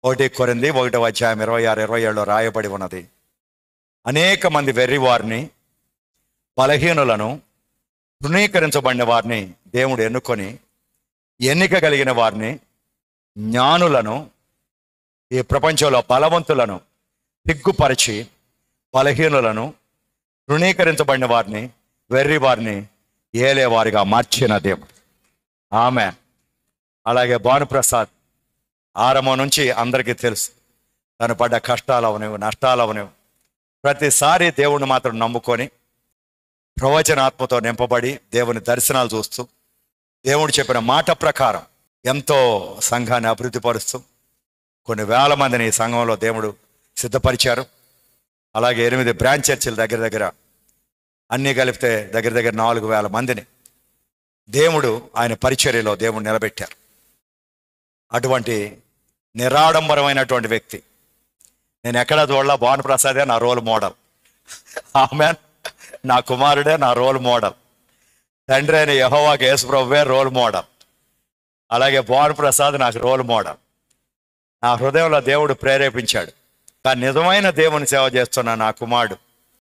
1 కొరింథీ 1:26-27 రాయబడి ఉన్నది. అనేక మంది వెర్రివారిని, బలహీనులను, తృణీకరించబడిన వారిని దేవుడు ఎన్నుకొని ఎన్నిక కలిగిన వారిని, జ్ఞానులను, ఈ ప్రపంచంలో బలవంతులను సిగ్గుపరిచి బలహీనులను, తృణీకరించబడిన వారిని, వెర్రి వారిని ఏలేవారిగా మార్చిన దేవుడు. ఆమె అలాగే భానుప్రసాద్ ఆరంభం నుంచి అందరికీ తెలుసు, తను పడ్డ కష్టాలు అవనివి, నష్టాలు అవనివి, ప్రతిసారి దేవుణ్ణి మాత్రం నమ్ముకొని ప్రవచనాత్మతో నింపబడి దేవుని దర్శనాలు చూస్తూ దేవుడు చెప్పిన మాట ప్రకారం ఎంతో సంఘాన్ని అభివృద్ధి పరుస్తూ కొన్ని వేల మందిని ఈ సంఘంలో దేవుడు సిద్ధపరిచారు. అలాగే 8 బ్రాంచ్ చర్చిలు దగ్గర అన్నీ కలిపితే దగ్గర 4,000 మందిని దేవుడు ఆయన పరిచర్యలో దేవుడు నిలబెట్టారు. అటువంటి నిరాడంబరమైనటువంటి వ్యక్తి నేను ఎక్కడ చూడలా. భానుప్రసాదే నా రోల్ మోడల్. ఆమెన్. నా కుమారుడే నా రోల్ మోడల్. తండ్రి అయిన యెహోవాకు యేసుప్రభువే రోల్ మోడల్. అలాగే భానుప్రసాద్ నాకు రోల్ మోడల్. నా హృదయంలో దేవుడు ప్రేరేపించాడు. కానీ నిజమైన దేవుని సేవ చేస్తున్న నా కుమారుడు